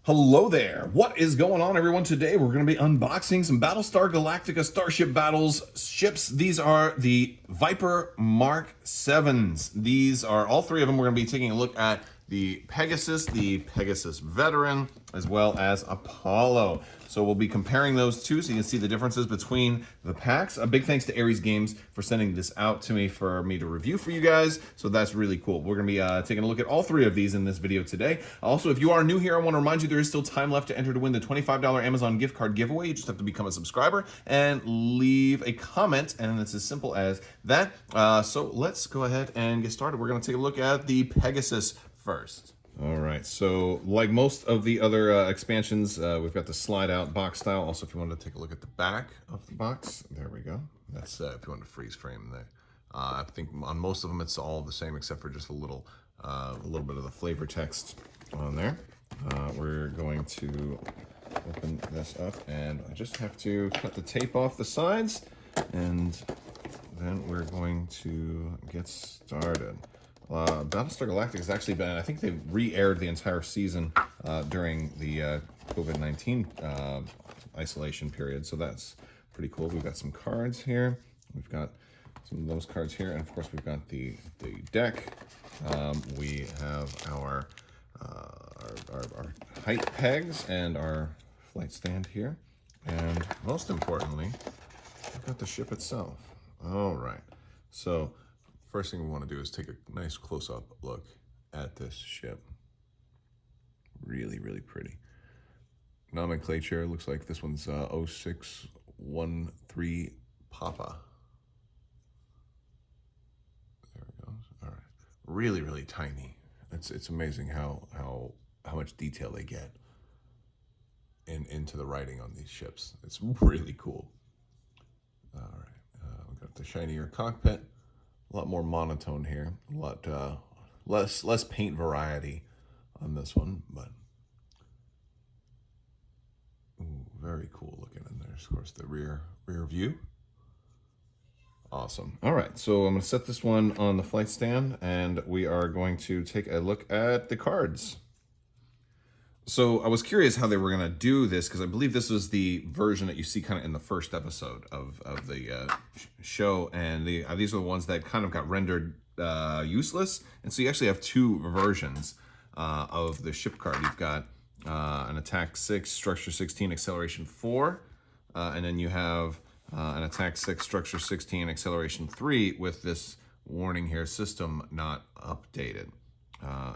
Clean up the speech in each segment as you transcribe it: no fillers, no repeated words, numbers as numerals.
Hello there. What is going on, everyone? Today we're going to be unboxing some Battlestar Galactica Starship Battles ships. These are the Viper Mark 7s. These are all three of them. We're going to be taking a look at the Pegasus Veteran, as well as Apollo. So we'll be comparing those two so you can see the differences between the packs. A big thanks to Aries Games for sending this out to me for me to review for you guys. So that's really cool. We're going to be taking a look at all three of these in this video today. Also, if you are new here, I want to remind you there is still time left to enter to win the $25 Amazon gift card giveaway. You just have to become a subscriber and leave a comment, and it's as simple as that. So let's go ahead and get started. We're going to take a look at the Pegasus first. All right, so like most of the other expansions, we've got the slide out box style. Also, if you wanted to take a look at the back of the box, there we go. That's if you want to freeze frame there. I think on most of them it's all the same except for just a little bit of the flavor text on there. We're going to open this up, and I just have to cut the tape off the sides, and then we're going to get started. Battlestar Galactica has actually been, I think they re-aired the entire season during the COVID-19 isolation period, so that's pretty cool. We've got some cards here. We've got some of those cards here, and of course we've got the deck. We have our height pegs and our flight stand here, and most importantly, we've got the ship itself. All right, so first thing we want to do is take a nice close-up look at this ship. Really, really pretty. Nomenclature looks like this one's 0613 Papa. There it goes. All right. Really, really tiny. It's amazing how much detail they get into the writing on these ships. It's really cool. All right. We've got the shinier cockpit. A lot more monotone here, a lot less paint variety on this one, but ooh, very cool looking. And there's of course the rear view. Awesome. All right, so I'm going to set this one on the flight stand, and we are going to take a look at the cards. So I was curious how they were going to do this, because I believe this was the version that you see kind of in the first episode of the show, and these are the ones that kind of got rendered useless. And so you actually have two versions of the ship card. You've got an attack 6, structure 16, acceleration 4, and then you have an attack 6, structure 16, acceleration 3 with this warning here, system not updated.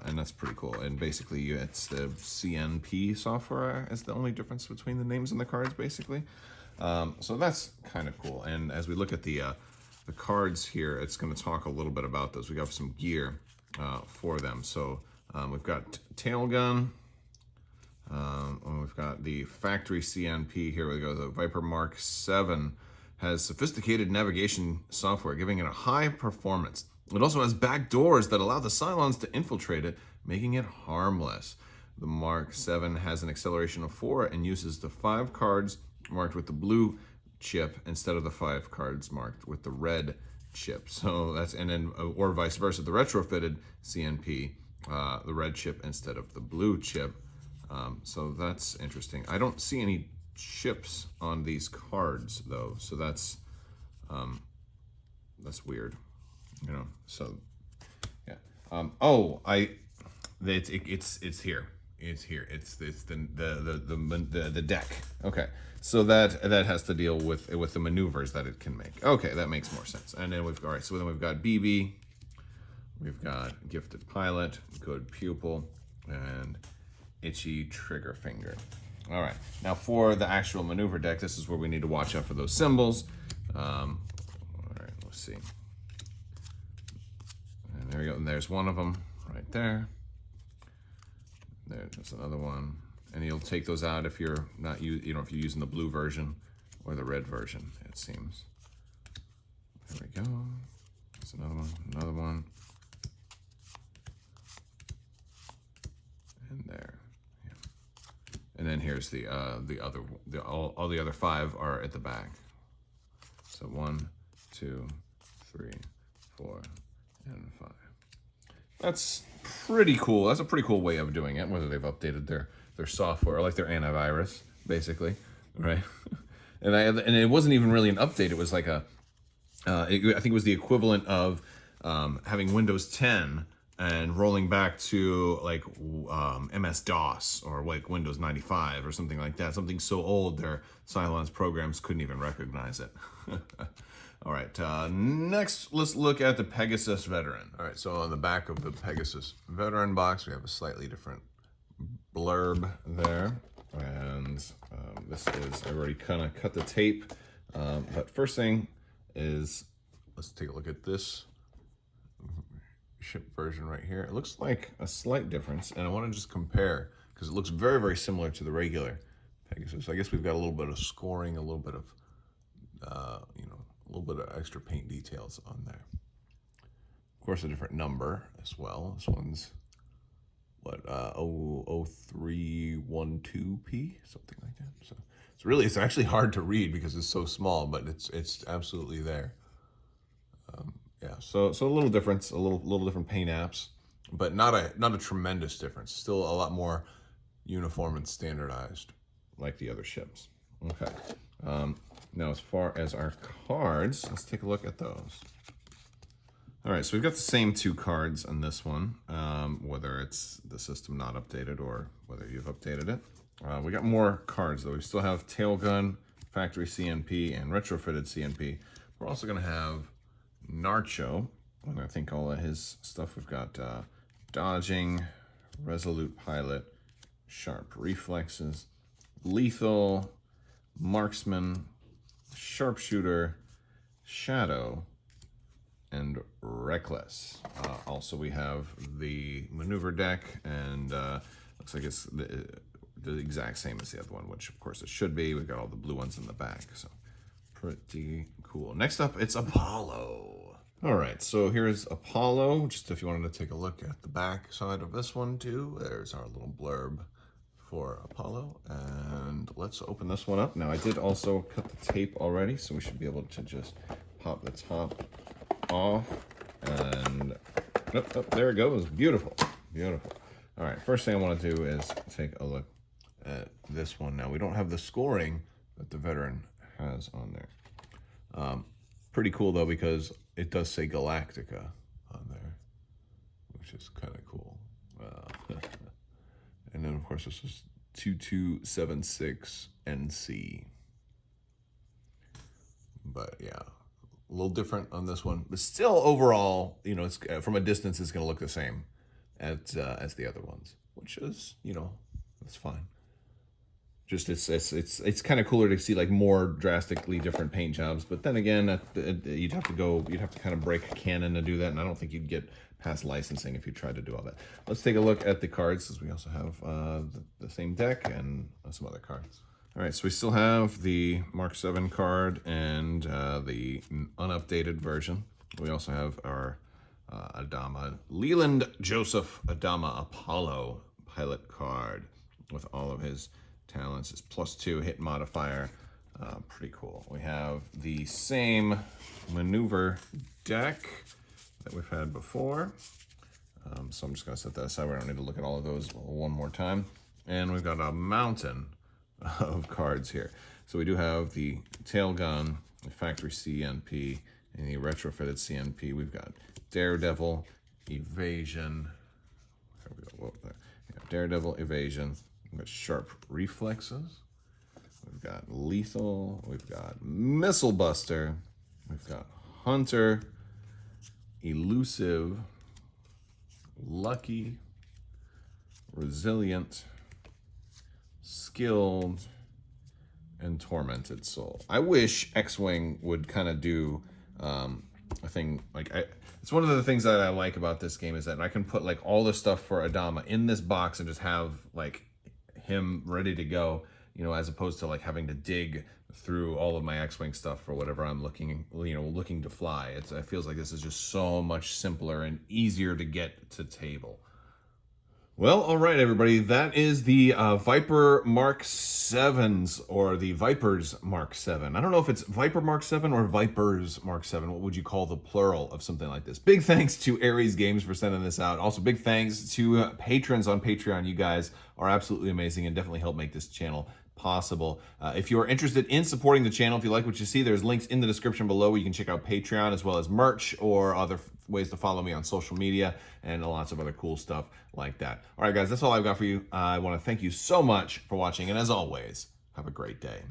And that's pretty cool. And basically, it's the CNP software is the only difference between the names and the cards, basically. So that's kind of cool. And as we look at the cards here, it's going to talk a little bit about those. We got some gear for them. So we've got tail gun. We've got the factory CNP. Here we go. The Viper Mark 7 has sophisticated navigation software, giving it a high performance. It also has back doors that allow the Cylons to infiltrate it, making it harmless. The Mark 7 has an acceleration of 4 and uses the 5 cards marked with the blue chip instead of the 5 cards marked with the red chip. So that's, and then, or vice versa, the retrofitted CNP, the red chip instead of the blue chip. So that's interesting. I don't see any chips on these cards though, so that's weird. You know, so yeah. It's here. It's here. It's the deck. Okay, so that has to deal with the maneuvers that it can make. Okay, that makes more sense. And then we've got BB, we've got gifted pilot, good pupil, and itchy trigger finger. All right, now for the actual maneuver deck, this is where we need to watch out for those symbols. All right, let's see. And there we go, and there's one of them right there. There's another one, and you'll take those out if you're not if you're using the blue version or the red version, it seems. There we go. There's another one, and there. Yeah. And then here's all the other 5 are at the back. So 1, 2, 3, 4, and 5. That's pretty cool. That's a pretty cool way of doing it, whether they've updated their software, like their antivirus, basically, right? And it wasn't even really an update. It was like I think it was the equivalent of having Windows 10 and rolling back to like MS-DOS or like Windows 95 or something like that. Something so old their Cylon's programs couldn't even recognize it. All right, next let's look at the Pegasus Veteran. All right, so on the back of the Pegasus Veteran box, we have a slightly different blurb there. And this is, I already kind of cut the tape. But first thing is, let's take a look at this ship version right here. It looks like a slight difference, and I want to just compare because it looks very, very similar to the regular Pegasus. I guess we've got a little bit of scoring, a little bit of, a little bit of extra paint details on there. Of course, a different number as well. This one's what, 0312P, something like that. So it's actually hard to read because it's so small, but it's absolutely there. Yeah, so a little difference, a little different paint apps, but not a tremendous difference. Still a lot more uniform and standardized, like the other ships. Okay. Now, as far as our cards, let's take a look at those. All right, so we've got the same two cards on this one, whether it's the system not updated or whether you've updated it. We got more cards, though. We still have Tail Gun, Factory CNP, and Retrofitted CNP. We're also going to have Narcho, and I think all of his stuff. We've got Dodging, Resolute Pilot, Sharp Reflexes, Lethal, Marksman, Sharpshooter, Shadow, and Reckless. Also, we have the maneuver deck, and looks like it's the exact same as the other one, which of course it should be. We've got all the blue ones in the back, so pretty cool. Next up, it's Apollo. All right, so here's Apollo. Just if you wanted to take a look at the back side of this one too, there's our little blurb for Apollo, and let's open this one up. Now, I did also cut the tape already, so we should be able to just pop the top off, and there it goes. Beautiful, beautiful. All right, first thing I want to do is take a look at this one. Now, we don't have the scoring that the Veteran has on there. Pretty cool though, because it does say Galactica on there, which is kind of cool. And then of course this is 2276 NC. But yeah, a little different on this one, but still overall, it's from a distance it's going to look the same as the other ones, which is, that's fine. Just it's kind of cooler to see like more drastically different paint jobs, but then again, you'd have to kind of break canon to do that, and I don't think you'd get past licensing if you tried to do all that. Let's take a look at the cards, since we also have the same deck and some other cards. All right, so we still have the Mark VII card and the unupdated version. We also have our Adama, Leland Joseph Adama Apollo pilot card with all of his talents. It's +2 hit modifier. Pretty cool. We have the same maneuver deck that we've had before. So I'm just going to set that aside. We don't need to look at all of those one more time. And we've got a mountain of cards here. So we do have the Tail Gun, the Factory CNP, and the Retrofitted CNP. We've got Daredevil, Evasion. There we go. Whoa, there. Yeah, Daredevil, Evasion. We've got Sharp Reflexes. We've got Lethal. We've got Missile Buster. We've got Hunter, Elusive, Lucky, Resilient, Skilled, and Tormented Soul. I wish X-Wing would kind of do a thing like it's one of the things that I like about this game is that I can put like all the stuff for Adama in this box and just have like him ready to go, as opposed to like having to dig through all of my X-Wing stuff for whatever I'm looking to fly. It feels like this is just so much simpler and easier to get to table. Well, all right, everybody. That is the Viper Mark 7s, or the Vipers Mark 7. I don't know if it's Viper Mark 7 or Vipers Mark 7. What would you call the plural of something like this? Big thanks to Aries Games for sending this out. Also, big thanks to patrons on Patreon. You guys are absolutely amazing and definitely help make this channel possible. If you are interested in supporting the channel, if you like what you see, there's links in the description below where you can check out Patreon as well as merch or other ways to follow me on social media and lots of other cool stuff like that. All right, guys, that's all I've got for you. I want to thank you so much for watching, and as always, have a great day.